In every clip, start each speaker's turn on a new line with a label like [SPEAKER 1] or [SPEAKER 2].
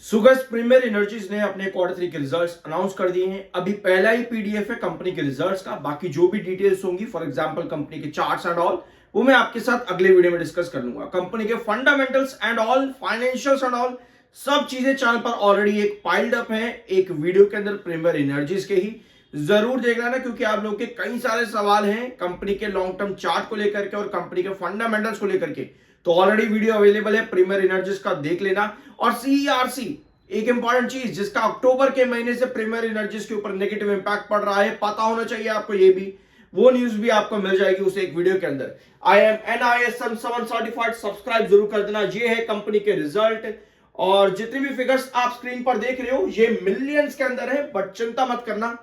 [SPEAKER 1] सुगस premiere energies ने अपने quarter 3 के रिजल्ट्स अनाउंस कर दिए हैं। अभी पहला ही पीडीएफ है कंपनी के रिजल्ट्स का। बाकी जो भी डिटेल्स होंगी, फॉर एग्जांपल कंपनी के चार्ट्स एंड ऑल, वो मैं आपके साथ अगले वीडियो में डिस्कस कर लूंगा। कंपनी के fundamentals and all, financials and all, सब चीजें चैनल पर ऑलरेडी एक पाइल्ड अप है एक वीडियो के अंदर प्रीमियर एनर्जीज के ही। जरूर देख लेना, क्योंकि आप लोगों के कई सारे सवाल हैं कंपनी के लॉन्ग टर्म चार्ट को लेकर के और कंपनी के फंडामेंटल्स को लेकर के। तो ऑलरेडी वीडियो अवेलेबल है प्रीमियर एनर्जीज का, देख लेना। और सीईआरसी एक इंपॉर्टेंट चीज जिसका अक्टूबर के महीने से प्रीमियर एनर्जीज के ऊपर नेगेटिव इंपैक्ट पड़ रहा है, पता होना चाहिए आपको। ये भी वो न्यूज भी आपको मिल जाएगी उस एक वीडियो के अंदर। I am NISM 7 certified, subscribe जरूर कर देना। ये है कंपनी के रिजल्ट, और जितने भी फिगर्स आप स्क्रीन पर देख रहे हो ये मिलियंस के अंदर है, बट चिंता मत करना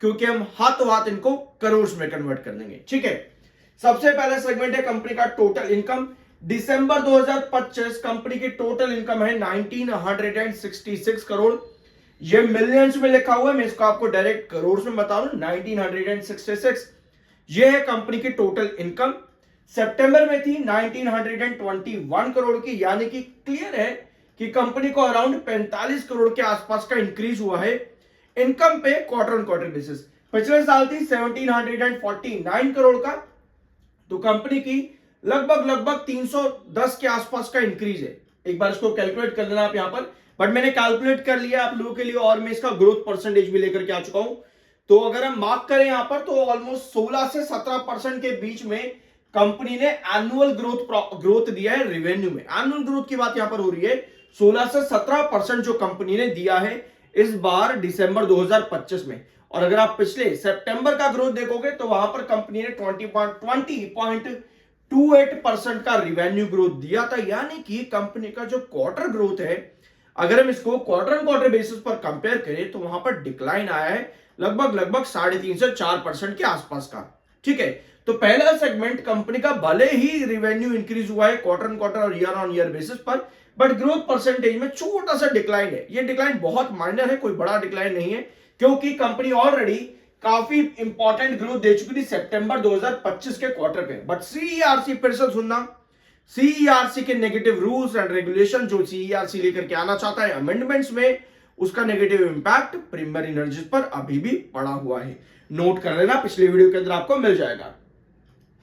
[SPEAKER 1] क्योंकि हम हाथों हाथ इनको करोड़ में कन्वर्ट कर देंगे। ठीक है, सबसे पहला सेगमेंट है कंपनी का टोटल इनकम। दिसंबर 2025 कंपनी की टोटल इनकम है 1966 करोड़। ये मिलियंस में लिखा हुआ है, मैं इसको आपको डायरेक्ट करोड़ में बता दूं, 1966। ये है कंपनी की टोटल इनकम। सितंबर में थी 1921 करोड़ की, यानी कि क्लियर है कि कंपनी को अराउंड 45 करोड़ के आसपास का इंक्रीज हुआ है इनकम पे क्वार्टर ऑन क्वार्टर बेसिस। पिछले साल थी 1749 करोड़ का, तो कंपनी की लगभग 310 के आसपास का इंक्रीज है। एक बार इसको कैलकुलेट कर लेना आप यहां पर, बट मैंने कैलकुलेट कर लिया आप लोगों के लिए, और मैं इसका ग्रोथ परसेंटेज भी लेकर के आ चुका हूं। तो अगर हम मार्क करें यहां पर, तो ऑलमोस्ट 16 से 17% के बीच में कंपनी ने एनुअल ग्रोथ दिया है रेवेन्यू में। एनुअल ग्रोथ की बात यहां पर हो रही है, 16 से 17% जो कंपनी ने दिया है इस बार दिसंबर 2025 में। और अगर आप पिछले सितंबर का ग्रोथ देखोगे तो वहां पर कंपनी ने 20.28% का रिवेन्यू ग्रोथ दिया था। यानी कि कंपनी का जो क्वार्टर ग्रोथ है, अगर हम इसको क्वार्टर ऑन क्वार्टर बेसिस पर कंपेयर करें तो वहां पर डिक्लाइन आया है लगभग 3.5 से 4% के आसपास का। ठीक है, तो पहला सेगमेंट कंपनी का भले ही रिवेन्यू इंक्रीज हुआ है क्वार्टर ऑन क्वार्टर और ईयर ऑन ईयर बेसिस पर, बट ग्रोथ परसेंटेज में छोटा सा डिक्लाइन है। ये डिक्लाइन बहुत माइनर है, कोई बड़ा डिक्लाइन नहीं है, क्योंकि कंपनी ऑलरेडी काफी इंपॉर्टेंट ग्रोथ दे चुकी थी सितंबर 2025 के क्वार्टर पे। बट सीईआरसी फिर से सुनना, सीईआरसी के नेगेटिव रूल्स एंड रेगुलेशन जो सीईआरसी लेकर के आना चाहता है अमेंडमेंट्स में, उसका नेगेटिव इंपैक्ट प्रीमियर एनर्जीज पर अभी भी पड़ा हुआ है। नोट कर लेना, पिछले वीडियो के अंदर आपको मिल जाएगा।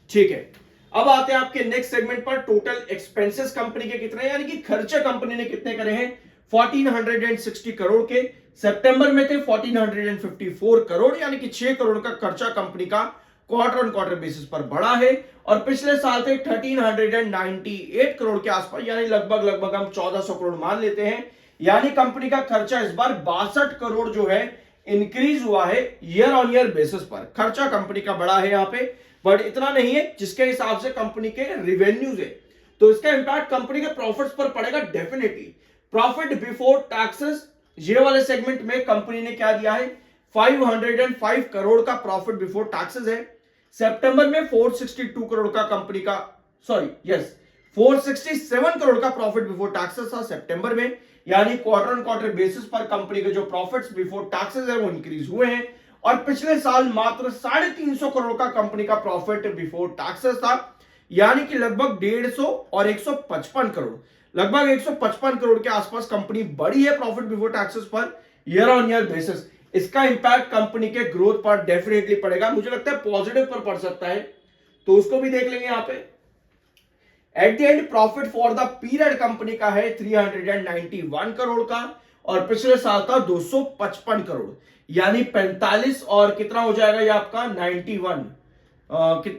[SPEAKER 1] ठीक है, अब आते हैं आपके नेक्स्ट सेगमेंट पर। टोटल एक्सपेंसेस कंपनी के कितने, यानी कि खर्चे कंपनी ने कितने करे हैं, 1460 करोड़ के। सितंबर में थे 1454 करोड़, यानी कि 6 करोड़ का खर्चा कंपनी का क्वार्टर ऑन क्वार्टर बेसिस पर बढ़ा है। और पिछले साल थे 1398 करोड़ के आसपास, यानी लगभग हम 1400 करोड़ मान लेते हैं। यानी कंपनी का खर्चा इस बार 62 करोड़ जो है इंक्रीज हुआ है ईयर ऑन ईयर बेसिस पर। खर्चा कंपनी का बढ़ा है यहाँ पे, बट इतना नहीं है जिसके हिसाब से कंपनी के रेवेन्यूज है। तो इसका इंपैक्ट कंपनी के प्रॉफिट्स पर पड़ेगा डेफिनेटली। प्रॉफिट बिफोर टैक्सेस, ये वाले सेगमेंट में कंपनी ने क्या दिया है, 505 करोड़ का प्रॉफिट बिफोर टैक्सेस है। सितंबर में 462 करोड़ का कंपनी का, 467 करोड़ का प्रॉफिट बिफोर टैक्सेस था सितंबर में। यानी क्वार्टर ऑन क्वार्टर बेसिस पर कंपनी के जो प्रॉफिट्स बिफोर टैक्सेस है वो इंक्रीज हुए हैं। और पिछले साल मात्र 350 करोड़ का कंपनी का प्रॉफिट बिफोर टैक्सेस था, यानी कि लगभग 150 और 155 करोड़, लगभग 155 करोड़ के आसपास कंपनी बढ़ी है profit before taxes per year on year basis. इसका इंपैक्ट कंपनी के ग्रोथ पर डेफिनेटली पड़ेगा, मुझे लगता है पॉजिटिव पर पड़ सकता है, तो उसको भी देख लेंगे यहां पे। At the end profit for the period company का है 391 करोड़ का, और पिछले साल था 255 करोड़, यानी 45 और कितना हो जाएगा ये आपका 91,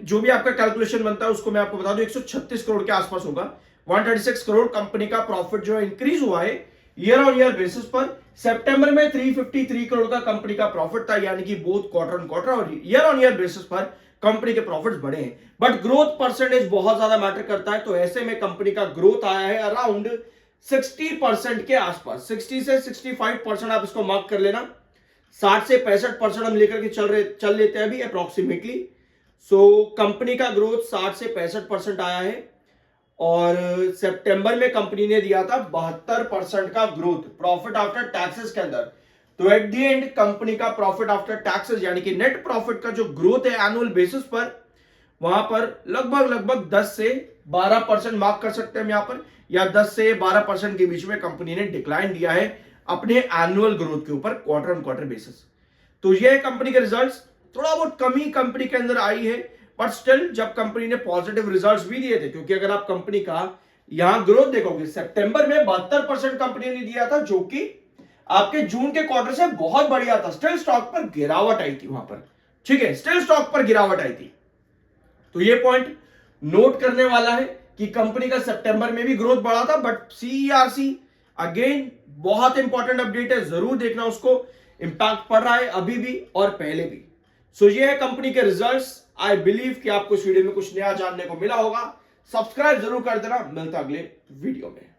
[SPEAKER 1] जो भी आपका कैलकुलेशन बनता है उसको मैं आपको बता दूं 136 करोड़ के आसपास होगा। 136 करोड़ कंपनी का प्रॉफिट जो है इंक्रीज हुआ है ईयर ऑन ईयर बेसिस पर। सितंबर में 353 करोड़ का कंपनी का प्रॉफिट था, यानी कि बोथ क्वार्टर ऑन क्वार्टर और ईयर ऑन ईयर बेसिस पर कंपनी के प्रॉफिट्स बढ़े हैं। बट ग्रोथ परसेंटेज बहुत ज्यादा मैटर करता है, तो ऐसे में कंपनी का ग्रोथ आया है अराउंड 60% के आसपास। 60 से 65% आप इसको मार्क कर लेना। 60 से 65% हम लेकर के चल लेते हैं अभी अप्रोक्सीमेटली। सो कंपनी का ग्रोथ 60 से 65% आया है, और सितंबर में कंपनी ने दिया था 72% का ग्रोथ प्रॉफिट आफ्टर टैक्सेस के अंदर। तो एट द एंड कंपनी का प्रॉफिट आफ्टर टैक्सेस यानी कि नेट प्रॉफिट का जो ग्रोथ है एनुअल बेसिस पर, वहां पर लगभग 10 से 12% मार्क कर सकते हैं हम यहां पर। या 10 से 12% के बीच में कंपनी ने डिक्लाइन दिया है अपने एनुअल ग्रोथ के ऊपर क्वार्टर ऑन क्वार्टर बेसिस। तो ये है कंपनी के रिजल्ट्स। थोड़ा बहुत कमी कंपनी के अंदर आई है, बट स्टिल जब कंपनी ने पॉजिटिव रिजल्ट्स भी दिए थे, क्योंकि अगर आप कंपनी का यहां ग्रोथ देखोगे सितंबर में 72% कंपनी ने दिया था, जो कि आपके जून के क्वार्टर से बहुत बढ़िया था। स्टिल स्टॉक पर गिरावट आई थी वहां पर, ठीक है, स्टिल स्टॉक पर गिरावट आई थी। तो ये पॉइंट नोट करने वाला है कि कंपनी का सितंबर में भी ग्रोथ बढ़ा था, बट सीईआरसी अगेन बहुत इंपॉर्टेंट अपडेट है, जरूर देखना उसको, इंपैक्ट पड़ रहा है अभी भी और पहले भी। सो ये है कंपनी के रिजल्ट्स। आई बिलीव कि आपको इस वीडियो में कुछ नया जानने को मिला होगा। सब्सक्राइब जरूर कर देना, मिलता अगले वीडियो में।